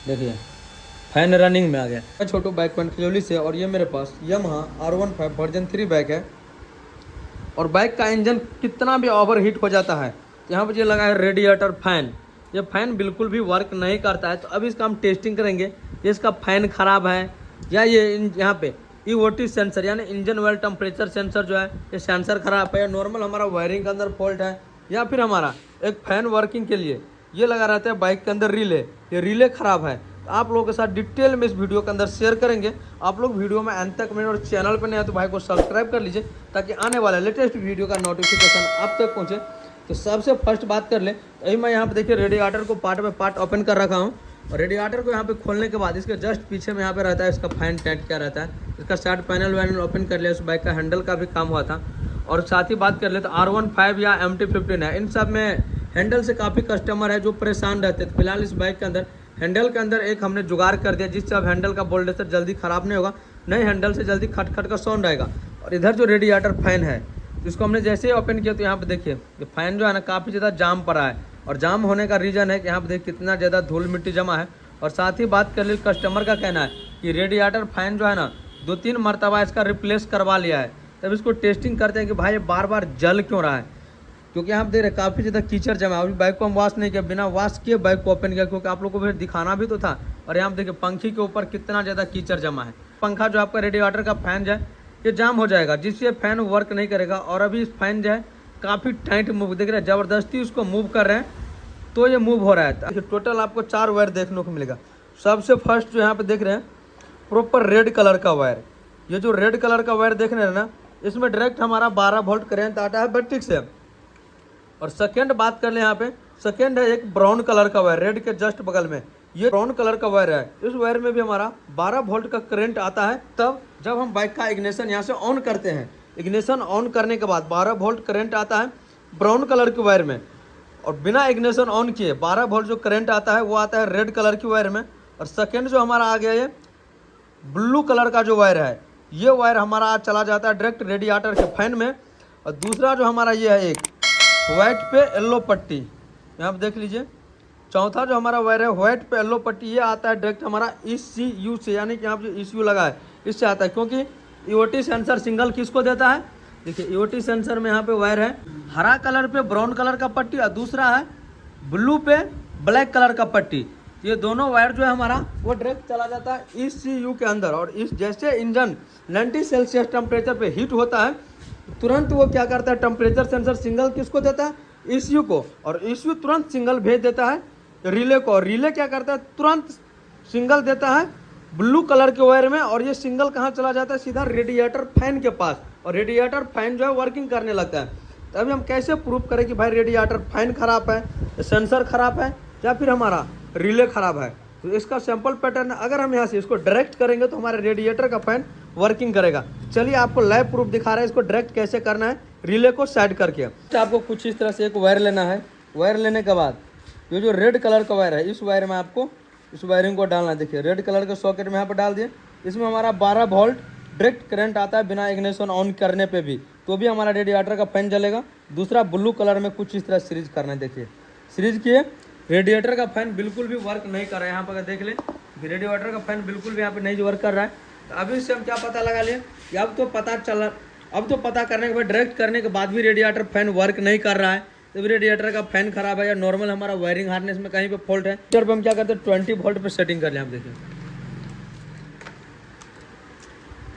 देखिए fan running में आ गया। मैं छोटू बाइक पॉइंट खजौली से, और ये मेरे पास Yamaha R15 वर्जन 3 बाइक है। और बाइक का इंजन कितना भी ओवर हीट हो जाता है, तो यहाँ पर ये लगा है रेडिएटर फैन। ये फैन बिल्कुल भी वर्क नहीं करता है। तो अभी इसका हम टेस्टिंग करेंगे, ये इसका फैन ख़राब है या ये यहाँ पे EOT सेंसर यानी इंजन ऑयल टेम्परेचर सेंसर जो है ये सेंसर ख़राब है, या नॉर्मल हमारा वायरिंग के अंदर फॉल्ट है, या फिर हमारा एक फ़ैन वर्किंग के लिए ये लगा रहता है बाइक के अंदर रिले, ये रिले ख़राब है। तो आप लोगों के साथ डिटेल में इस वीडियो के अंदर शेयर करेंगे। आप लोग वीडियो में अंत तक कमेंट, और चैनल पर नहीं है तो भाई को सब्सक्राइब कर लीजिए ताकि आने वाला लेटेस्ट वीडियो का नोटिफिकेशन आप तक पहुंचे। तो सबसे फर्स्ट बात कर ले, अभी मैं यहाँ पे देखिए रेडिएटर को पार्ट बाय पार्ट ओपन कर रखा हूँ। और रेडिएटर को यहाँ पे खोलने के बाद इसके जस्ट पीछे में यहाँ पे रहता है इसका फैन टाइट क्या रहता है। इसका साइड पैनल वैनल ओपन कर लिया, उस बाइक का हैंडल का भी काम हुआ था। और साथ ही बात कर ले तो R15 या MT-15 है, इन सब में हैंडल से काफ़ी कस्टमर है जो परेशान रहते थे। फिलहाल इस बाइक के अंदर हैंडल के अंदर एक हमने जुगाड़ कर दिया जिससे अब हैंडल का बोल्डेसर जल्दी ख़राब नहीं होगा, नहीं हैंडल से जल्दी खट खट का साउंड आएगा। और इधर जो रेडिएटर फैन है इसको हमने जैसे ही ओपन किया तो यहाँ पे देखिए ये फैन जो है ना काफ़ी ज़्यादा जाम पड़ा है। और जाम होने का रीज़न है कि यहाँ पे देखिए कितना ज़्यादा धूल मिट्टी जमा है। और साथ ही बात कर ली कस्टमर का कहना है कि रेडिएटर फैन जो है ना 2-3 मरतबा इसका रिप्लेस करवा लिया है। तब इसको टेस्टिंग करते हैं कि भाई ये बार बार जल क्यों रहा है, क्योंकि यहाँ पे देख रहे काफ़ी ज़्यादा कीचड़ जमा है। अभी बाइक को हम वॉश नहीं किया, बिना वॉश किए बाइक को ओपन किया क्योंकि आप लोग को फिर दिखाना भी तो था। और यहाँ पे देखिए पंखी के ऊपर कितना ज़्यादा कीचड़ जमा है। पंखा जो आपका रेडिएटर का फैन जो है ये जाम हो जाएगा जिससे फैन वर्क नहीं करेगा। और अभी इस फैन जो है काफ़ी टाइट मूव देख रहे हैं, ज़बरदस्ती उसको मूव कर रहे हैं तो ये मूव हो रहा है। टोटल आपको 4 वायर देखने को मिलेगा। सबसे फर्स्ट जो यहाँ पे देख रहे हैं प्रॉपर रेड कलर का वायर, ये जो रेड कलर का वायर देख रहे हैं ना इसमें डायरेक्ट हमारा 12 वोल्ट करंट आता है बैटरी से। और सेकेंड बात कर ले यहाँ पे, सेकेंड है एक ब्राउन कलर का वायर, रेड के जस्ट बगल में ये ब्राउन कलर का वायर है। इस वायर में भी हमारा 12 वोल्ट का करंट आता है। तब जब हम बाइक का इग्निशन यहाँ से ऑन करते हैं, इग्निशन ऑन करने के बाद 12 वोल्ट करंट आता है ब्राउन कलर के वायर में। और बिना इग्निशन ऑन किए 12 वोल्ट जो करंट आता है वो आता है रेड कलर की वायर में। और सेकेंड जो हमारा आ गया ये ब्लू कलर का जो वायर है, ये वायर हमारा आज चला जाता है डायरेक्ट रेडिएटर के फैन में। और दूसरा जो हमारा ये है एक व्हाइट पे येलो पट्टी, यहाँ पे देख लीजिए। चौथा जो हमारा वायर है व्हाइट पे येलो पट्टी, ये आता है डायरेक्ट हमारा ECU से, यानी कि यहाँ पे जो ECU लगा है इससे आता है। क्योंकि EOT सेंसर सिंगल किसको देता है, देखिए EOT सेंसर में यहाँ पे वायर है हरा कलर पे ब्राउन कलर का पट्टी, और दूसरा है ब्लू पे ब्लैक कलर का पट्टी। ये दोनों वायर जो है हमारा वो डायरेक्ट चला जाता है ECU के अंदर। और इस जैसे इंजन 90 सेल्सियस टेम्परेचर पे हीट होता है तुरंत वो क्या करता है, टेम्परेचर सेंसर सिंगल किसको देता है, ECU को। और ECU तुरंत सिंगल भेज देता है रिले को। और रिले क्या करता है, तुरंत सिंगल देता है ब्लू कलर के वायर में। और ये सिंगल कहाँ चला जाता है, सीधा रेडिएटर फैन के पास। और रेडिएटर फैन जो है वर्किंग करने लगता है। तो अभी हम कैसे प्रूव करें कि भाई रेडिएटर फैन खराब है, सेंसर खराब है, या फिर हमारा रिले खराब है। तो इसका सैंपल पैटर्न, अगर हम यहाँ से इसको डायरेक्ट करेंगे तो हमारे रेडिएटर का फैन वर्किंग करेगा। चलिए आपको लाइव प्रूफ दिखा रहा है इसको डायरेक्ट कैसे करना है रिले को साइड करके। तो आपको कुछ इस तरह से एक वायर लेना है। वायर लेने के बाद ये जो रेड कलर का वायर है इस वायर में आपको इस वायरिंग को डालना है। देखिए रेड कलर के सॉकेट में यहाँ पर डाल दिए। इसमें हमारा 12 वोल्ट डायरेक्ट करंट आता है बिना इग्निशन ऑन करने पे भी, तो भी हमारा रेडिएटर का फैन जलेगा। दूसरा ब्लू कलर में कुछ इस तरह सीरीज करना है। देखिए सीरीज किए, रेडिएटर का फैन बिल्कुल भी वर्क नहीं कर रहा है। यहाँ पर देख ले रेडिएटर का फैन बिल्कुल भी यहाँ पे नहीं वर्क कर रहा है। तो अभी से हम क्या पता लगा लिए कि अब तो पता करने के बाद डायरेक्ट करने के बाद भी रेडिएटर फैन वर्क नहीं कर रहा है, तो भी रेडिएटर का फैन खराब है या नॉर्मल हमारा वायरिंग हार्नेस में कहीं पे फॉल्ट है। इधर पे हम क्या करते हैं 20 वोल्ट पे सेटिंग कर लें। आप देखिए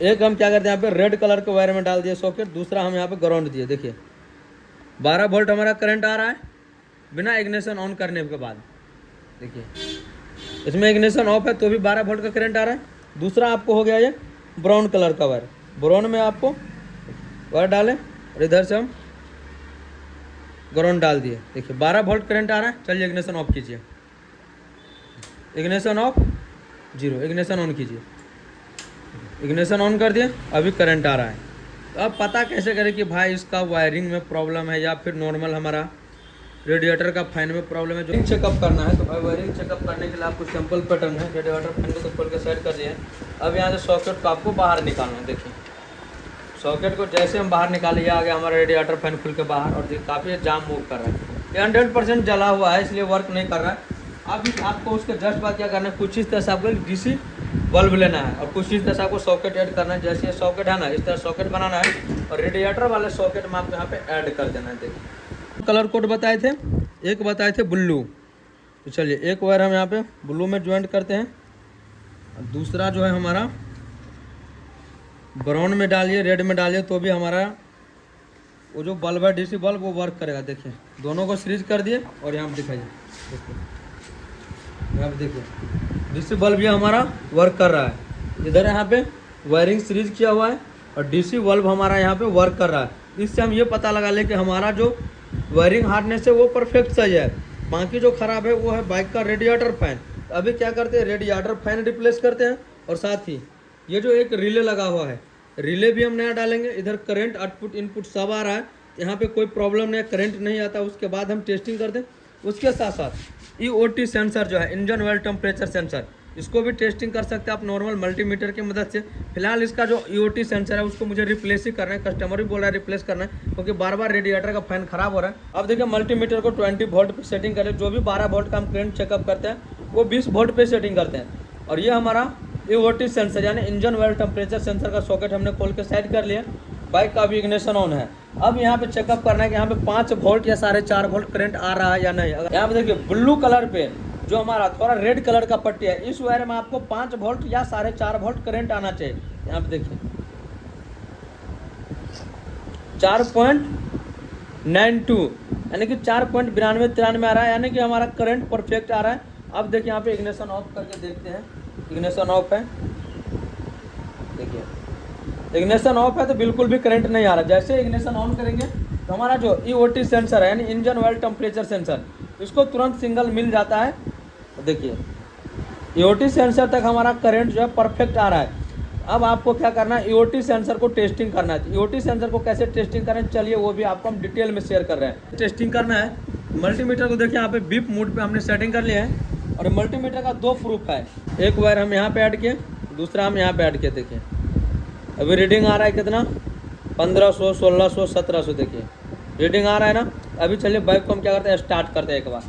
एक हम क्या करते हैं यहाँ पे रेड कलर के वायर में डाल दिए सॉकेट, दूसरा हम यहाँ पे ग्राउंड दिए। देखिए 12 वोल्ट हमारा करंट आ रहा है बिना इग्निशन ऑन करने के बाद। देखिए इसमें इग्निशन ऑफ है तो भी 12 वोल्ट का करंट आ रहा है। दूसरा आपको हो गया ये ब्राउन कलर का वायर, ब्राउन में आपको वायर डालें और इधर से हम ग्राउंड डाल दिए। देखिए 12 वोल्ट करंट आ रहा है। चलिए इग्निशन ऑफ कीजिए, इग्निशन ऑफ 0, इग्निशन ऑन कीजिए। इग्निशन ऑन कर दिए, अभी करंट आ रहा है। तो अब पता कैसे करें कि भाई इसका वायरिंग में प्रॉब्लम है या फिर नॉर्मल हमारा रेडिएटर का फैन में प्रॉब्लम है। जो चेकअप करना है तो भाई वायरिंग चेकअप करने के लिए आपको सिंपल पैटर्न है। रेडिएटर फैन को तो खोल के सेट कर दिए। अब यहाँ से सॉकेट को आपको बाहर निकालना है। देखिए सॉकेट को जैसे हम बाहर निकाले, ये आ गया हमारा रेडिएटर फैन खुल के बाहर। और काफ़ी जाम मूव कर रहा है, ये 100% जला हुआ है इसलिए वर्क नहीं कर रहा है। अब आपको उसके जस्ट बाद क्या करना है, कुछ इस तरह से आपको डीसी बल्ब लेना है और कुछ इस तरह से आपको सॉकेट ऐड करना है। जैसे ये सॉकेट है ना, इस तरह सॉकेट बनाना है और रेडिएटर वाले सॉकेट में आपको यहाँ पे ऐड कर देना है। देखिए कलर कोड बताए थे, एक बताए थे ब्लू, तो चलिए एक वायर हम यहाँ पे ब्लू में ज्वाइंट करते हैं और दूसरा जो है हमारा ब्राउन में डालिए, रेड में डालिए, तो भी हमारा वो जो बल्ब है डीसी बल्ब वो वर्क करेगा। देखिए दोनों को सीरीज कर दिए और यहाँ पे दिखाइए, देखिए यहाँ पे देखिए डीसी बल्ब ये हमारा वर्क कर रहा है। इधर यहाँ पे वायरिंग सीरीज किया हुआ है और डीसी बल्ब हमारा यहाँ पे वर्क कर रहा है। इससे हम ये पता लगा लें कि हमारा जो वायरिंग हार्डनेस है वो परफेक्ट सही है। बाकी जो खराब है वो है बाइक का रेडिएटर फैन। तो अभी क्या करते हैं, रेडिएटर फैन रिप्लेस करते हैं और साथ ही ये जो एक रिले लगा हुआ है, रिले भी हम नया डालेंगे। इधर करंट आउटपुट इनपुट सब आ रहा है, यहाँ पे कोई प्रॉब्लम नहीं है, करंट नहीं आता। उसके बाद हम टेस्टिंग करते हैं। उसके साथ साथ EOT सेंसर जो है, इंजन ऑयल टेम्परेचर सेंसर, इसको भी टेस्टिंग कर सकते हैं आप नॉर्मल मल्टीमीटर की मदद से। फिलहाल इसका जो EOT सेंसर है उसको मुझे रिप्लेस ही करना है, कस्टमर भी बोल रहा है रिप्लेस करना है क्योंकि बार बार रेडिएटर का फैन खराब हो रहा है। अब देखिए मल्टीमीटर को 20 वोल्ट पे सेटिंग करें। जो भी 12 वोल्ट का हम करंट चेकअप करते हैं वो 20 वोल्ट पे सेटिंग करते हैं। और ये हमारा EOT सेंसर यानी इंजन ऑयल टेम्परेचर सेंसर का सॉकेट हमने खोल के सेट कर लिया। बाइक का भी इग्निशन ऑन है। अब यहाँ पे चेकअप करना है कि यहाँ पे 5 वोल्ट या 4.5 वोल्ट करंट आ रहा है या नहीं। यहाँ पे देखिए ब्लू कलर पे जो हमारा थोड़ा रेड कलर का पट्टी है, इस वायर में आपको 5 वोल्ट या 4.5 वोल्ट करंट आना चाहिए। यहाँ पे देखिए 4.92 यानी कि 4.92-93 आ रहा है, यानी कि हमारा करंट परफेक्ट आ रहा है। अब देखिए यहाँ पे इग्निशन ऑफ करके देखते हैं। इग्निशन ऑफ है, देखिए इग्निशन ऑफ है तो बिल्कुल भी करंट नहीं आ रहा। जैसे इग्निशन ऑन करेंगे तो हमारा जो EOT सेंसर है यानी इंजन ऑयल टेम्परेचर सेंसर, इसको तुरंत सिग्नल मिल जाता है। तो देखिए EOT सेंसर तक हमारा करंट जो है परफेक्ट आ रहा है। अब आपको क्या करना है, EOT सेंसर को टेस्टिंग करना है। EOT सेंसर को कैसे टेस्टिंग करें, चलिए वो भी आपको हम डिटेल में शेयर कर रहे हैं। टेस्टिंग करना है मल्टीमीटर को, देखिए यहाँ पे बीप मोड पे हमने सेटिंग कर लिया है और मल्टीमीटर का 2 प्रूफ है। एक वायर हम यहाँ पे ऐड किए, दूसरा हम यहाँ पे ऐड किए। देखिए अभी रीडिंग आ रहा है कितना, 1500, 1600, 1700, देखिए रीडिंग आ रहा है ना। अभी चलिए बाइक को हम क्या करते हैं, स्टार्ट करते हैं एक बार।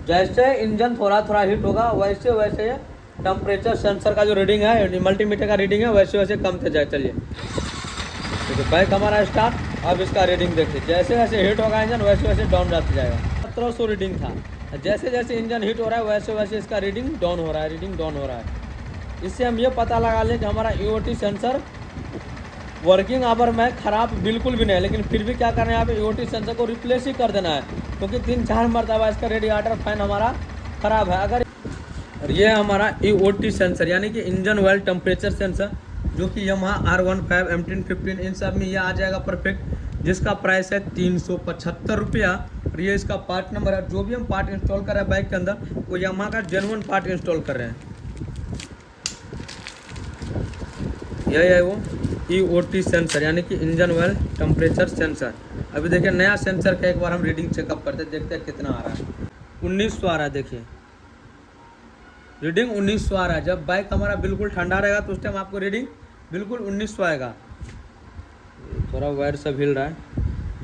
जैसे इंजन थोड़ा थोड़ा हीट होगा वैसे वैसे टेम्परेचर सेंसर का जो रीडिंग है, मल्टीमीटर का रीडिंग है, वैसे वैसे कम थे जाए। चलिए देखिए बाइक हमारा स्टार्ट। अब इसका रीडिंग देखिए, जैसे जैसे हीट होगा इंजन वैसे वैसे डाउन जाते जाएगा। 1700 रीडिंग था, जैसे जैसे इंजन हीट हो रहा है वैसे वैसे इसका रीडिंग डाउन हो रहा है, रीडिंग डाउन हो रहा है। इससे हम ये पता लगा लें कि हमारा EOT सेंसर वर्किंग आवर में ख़राब बिल्कुल भी नहीं है। लेकिन फिर भी क्या करना है, यहाँ पे EOT सेंसर को रिप्लेस ही कर देना है क्योंकि 3-4 मरतबा इसका रेडिएटर फैन हमारा ख़राब है। अगर ये हमारा EOT सेंसर यानी कि इंजन ऑयल टेम्परेचर सेंसर, जो कि Yamaha R15, M1015 इन सब में ये आ जाएगा परफेक्ट, जिसका प्राइस है 375 रुपया। और ये इसका पार्ट नंबर है। जो भी हम पार्ट इंस्टॉल कर रहे हैं बाइक के अंदर वो Yamaha का जेन्युइन पार्ट इंस्टॉल कर रहे हैं। यही है वो EOT सेंसर यानी कि इंजन ऑयल टेम्परेचर सेंसर। अभी देखिए नया सेंसर का एक बार हम रीडिंग चेकअप करते हैं, देखते हैं कितना आ रहा है। 1900 आ रहा है, देखिए रीडिंग 1900 आ रहा है। जब बाइक हमारा बिल्कुल ठंडा रहेगा तो उस टाइम आपको रीडिंग बिल्कुल 1900 आएगा। थोड़ा वायर सब हिल रहा है।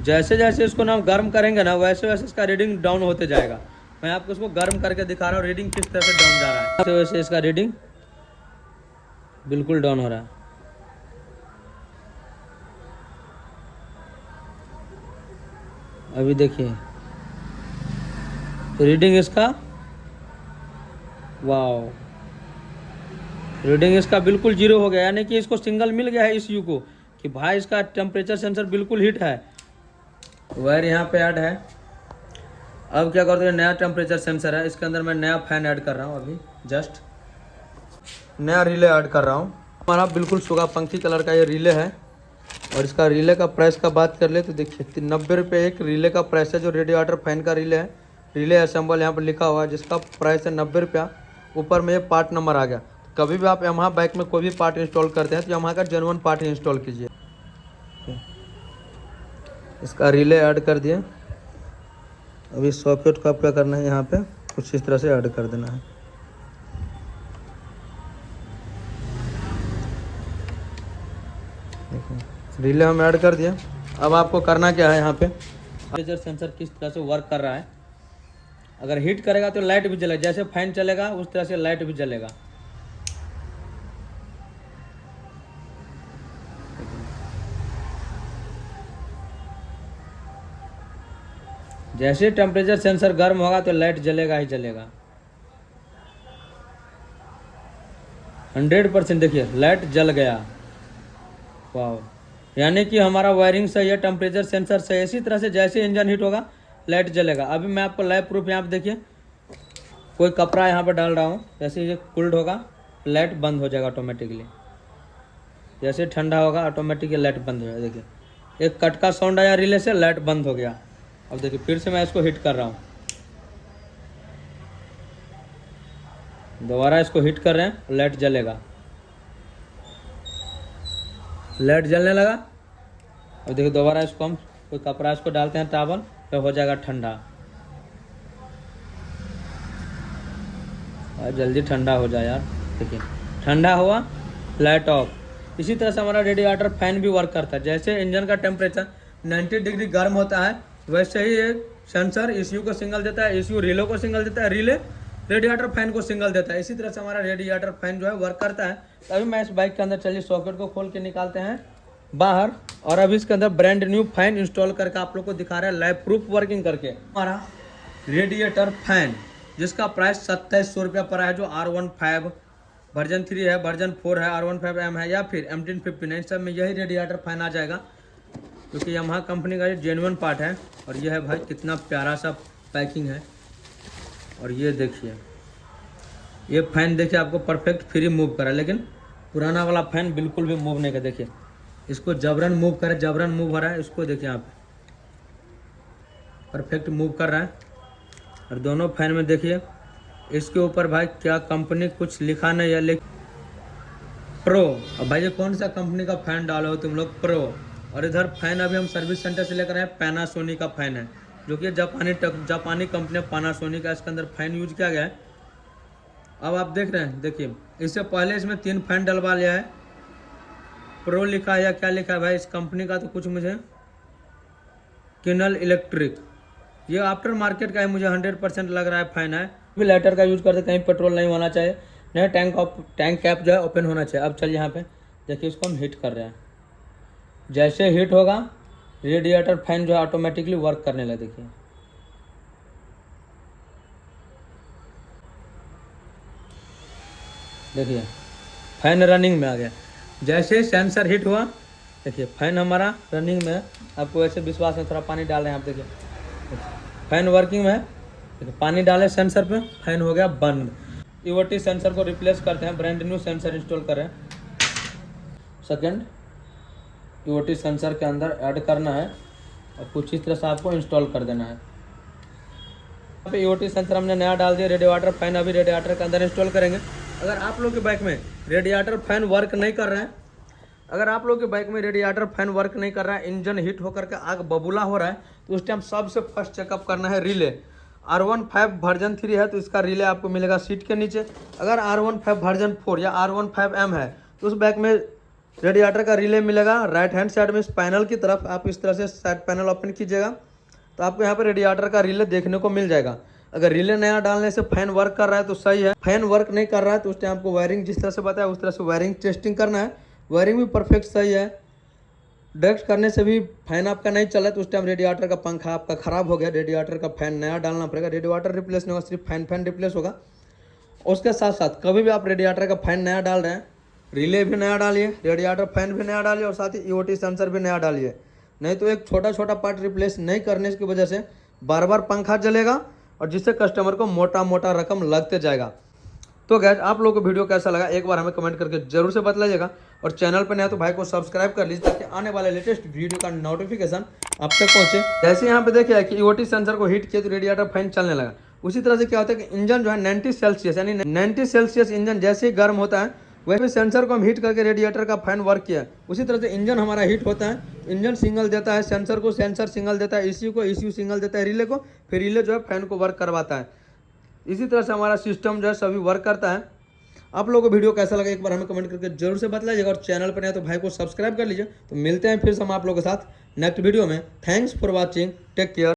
जैसे जैसे इसको ना हम गर्म करेंगे ना वैसे वैसे इसका रीडिंग डाउन होते जाएगा। मैं आपको इसको गर्म करके दिखा रहा हूँ रीडिंग किस तरह से डाउन जा रहा है। वैसे वैसे इसका रीडिंग बिल्कुल डाउन हो रहा है। अभी देखिए तो रीडिंग इसका, वाओ, रीडिंग इसका बिल्कुल 0 हो गया। यानी कि इसको सिग्नल मिल गया है इस यू को कि भाई इसका टेम्परेचर सेंसर बिल्कुल हीट है। वायर यहाँ पे ऐड है। अब क्या करते हैं, नया टेम्परेचर सेंसर है, इसके अंदर मैं नया फैन ऐड कर रहा हूँ। अभी जस्ट नया रिले ऐड कर रहा हूँ। हमारा बिल्कुल सुगा पंखी कलर का ये रिले है। और इसका रिले का प्राइस का बात कर ले तो देखिए 90 रुपये एक रिले का प्राइस है। जो रेडिएटर फैन का रिले है, रिले असेंबल यहाँ पर लिखा हुआ है, जिसका प्राइस है 90 रुपया। ऊपर में ये पार्ट नंबर आ गया। कभी भी आप Yamaha बाइक में कोई भी पार्ट इंस्टॉल करते हैं तो Yamaha का जेन्युइन पार्ट इंस्टॉल कीजिए। इसका रिले ऐड कर दिए। अभी सॉकेट को आप क्या करना है, यहाँ पे कुछ इस तरह से ऐड कर देना है। रिले हम ऐड कर दिए। अब आपको करना क्या है, यहाँ पे टेम्परेचर सेंसर किस तरह से वर्क कर रहा है अगर हीट करेगा तो लाइट भी जलेगा, जैसे फैन चलेगा उस तरह से लाइट भी जलेगा। जैसे टेम्परेचर सेंसर गर्म होगा तो लाइट जलेगा ही जलेगा। 100% देखिए लाइट जल गया। वाह, यानी कि हमारा वायरिंग सही है, टेम्परेचर सेंसर सही है। इसी तरह से जैसे इंजन हीट होगा लाइट जलेगा। अभी मैं आपको लाइव प्रूफ यहाँ पे देखिए, कोई कपड़ा यहाँ पे डाल रहा हूँ, जैसे ये कूल्ड होगा लाइट बंद हो जाएगा ऑटोमेटिकली। जैसे ठंडा होगा ऑटोमेटिकली लाइट बंद हो जाएगा। देखिए एक कट का साउंड आया रिले से, लाइट बंद हो गया। अब देखिए फिर से मैं इसको हिट कर रहा हूँ, दोबारा इसको हिट कर रहे हैं, लाइट जलेगा, लाइट जलने लगा। अब देखिए दोबारा इसको हम कोई कपड़ा इसको डालते हैं टॉवल पे, हो जाएगा ठंडा। और जल्दी ठंडा हो जाए यार। देखिए ठंडा हुआ, लाइट ऑफ। इसी तरह से हमारा रेडिएटर फैन भी वर्क करता है। जैसे इंजन का टेम्परेचर 90 डिग्री गर्म होता है, वैसे ही एक सेंसर ECU को सिग्नल देता है, ECU रिले को सिग्नल देता है, रिले रेडिएटर फैन को सिग्नल देता है। इसी तरह से हमारा रेडिएटर फैन जो है वर्क करता है। तो अभी मैं इस बाइक के अंदर, चलिए सॉकेट को खोल के निकालते हैं बाहर, और अभी इसके अंदर ब्रांड न्यू फैन इंस्टॉल करके आप लोग को दिखा रहे हैं लाइव प्रूफ वर्किंग करके। हमारा रेडिएटर फैन जिसका प्राइस 2700 रुपया पड़ा है, जो R15 वर्जन 3 है, वर्जन 4 है, R15M है या फिर M1059, सब में यही रेडिएटर फैन आ जाएगा, क्योंकि यामाहा कंपनी का ये जेन्युइन पार्ट है। और ये है भाई कितना प्यारा सा पैकिंग है। और ये देखिए ये फैन देखिए आपको परफेक्ट फ्री मूव करा, लेकिन पुराना वाला फैन बिल्कुल भी मूव नहीं कर। देखिए इसको जबरन मूव करे, जबरन मूव हो रहा है, इसको देखिए यहाँ पे परफेक्ट मूव कर रहा है। और दोनों फैन में देखिए इसके ऊपर भाई क्या कंपनी कुछ लिखा नहीं है, लेकिन प्रो। अब भाई ये कौन सा कंपनी का फैन डालो हो तुम लोग, प्रो। और इधर फैन अभी हम सर्विस सेंटर से लेकर आए, पैनासोनिक का फैन है, जो कि जापानी कंपनी पैनासोनिक का इसके अंदर फैन यूज किया गया है। अब आप देख रहे हैं, देखिए इससे पहले इसमें 3 फैन डलवा लिया है, प्रो लिखा है या क्या लिखा है भाई इस कंपनी का, तो कुछ मुझे किनल इलेक्ट्रिक, ये आफ्टर मार्केट का है, मुझे 100% लग रहा है फैन है। भी लाइटर का यूज करते, कहीं पेट्रोल नहीं होना चाहिए, नहीं टैंक कैप जो है ओपन होना चाहिए। अब चलिए यहाँ पे देखिए इसको हम हीट कर रहे हैं। जैसे हीट होगा रेडिएटर फैन जो है ऑटोमेटिकली वर्क करने लगे। देखिए देखिए फैन रनिंग में आ गया। जैसे सेंसर हिट हुआ, देखिए फैन हमारा रनिंग में है। आपको ऐसे विश्वास में थोड़ा पानी डाल रहे हैं आप, देखिए फैन वर्किंग में है। देखिए पानी डाले सेंसर पे, फैन हो गया बंद। EOT सेंसर को रिप्लेस करते हैं, ब्रांड न्यू सेंसर इंस्टॉल करें। सेकंड EOT सेंसर के अंदर ऐड करना है और कुछ इस तरह से आपको इंस्टॉल कर देना है। यहाँ पे EOT सेंसर हमने नया डाल दिया, रेडिएटर फैन अभी रेडिएटर के अंदर इंस्टॉल करेंगे। अगर आप लोग के बाइक में रेडिएटर फैन वर्क नहीं कर रहे हैं, अगर आप लोग के बाइक में रेडिएटर फैन वर्क नहीं कर रहा है, इंजन हीट होकर के आग बबूला हो रहा है, तो उस टाइम सबसे फर्स्ट चेकअप करना है रिले। R15 वर्जन 3 है तो इसका रिले आपको मिलेगा सीट के नीचे। अगर R15 वर्जन 4 या R15M है तो उस बाइक में रेडिएटर का रिले मिलेगा राइट हैंड साइड में, इस पैनल की तरफ। आप इस तरह से साइड पैनल ओपन कीजिएगा तो आपको यहाँ पर रेडिएटर का रिले देखने को मिल जाएगा। अगर रिले नया डालने से फैन वर्क कर रहा है तो सही है, फैन वर्क नहीं कर रहा है तो उस टाइम आपको वायरिंग जिस तरह से बताया उस तरह से वायरिंग टेस्टिंग करना है। वायरिंग भी परफेक्ट सही है, डायरेक्ट करने से भी फैन आपका नहीं चला तो उस टाइम रेडिएटर का पंखा आपका ख़राब हो गया, रेडिएटर का फैन नया डालना पड़ेगा। रेडिएटर रिप्लेस नहीं होगा, सिर्फ फैन रिप्लेस होगा। उसके साथ साथ कभी भी आप रेडिएटर का फैन नया डाल रहे हैं, रिले भी नया डालिए, रेडिएटर फैन भी नया डालिए और साथ ही EOT सेंसर भी नया डालिए। नहीं तो एक छोटा छोटा पार्ट रिप्लेस नहीं करने की वजह से बार बार पंखा जलेगा और जिससे कस्टमर को मोटा मोटा रकम लगते जाएगा। तो गैस आप लोगों को वीडियो कैसा लगा एक बार हमें कमेंट करके जरूर से बतलाइएगा, और चैनल पर नया तो भाई को सब्सक्राइब कर लीजिए ताकि आने वाले लेटेस्ट वीडियो का नोटिफिकेशन आप तक पहुंचे। जैसे यहाँ पे देखिए कि EOT सेंसर को हीट किया तो रेडिएटर फैन चलने लगा। उसी तरह से क्या होता है कि इंजन जो है 90 सेल्सियस यानी 90 सेल्सियस इंजन जैसे ही गर्म होता है, वैसे सेंसर को हम हीट करके रेडिएटर का फैन वर्क किया। उसी तरह से इंजन हमारा हीट होता है, इंजन सिग्नल देता है सेंसर को, सेंसर सिग्नल देता है ECU को, ECU सिग्नल देता है रिले को, फिर रिले जो है फैन को वर्क करवाता है। इसी तरह से हमारा सिस्टम जो है सभी वर्क करता है। आप लोगों को वीडियो कैसा लगा एक बार हमें कमेंट करके जरूर से बतलाइएगा, और चैनल पर नया तो भाई को सब्सक्राइब कर लीजिए। तो मिलते हैं फिर से हम आप लोगों के साथ नेक्स्ट वीडियो में। Thanks for watching, take care.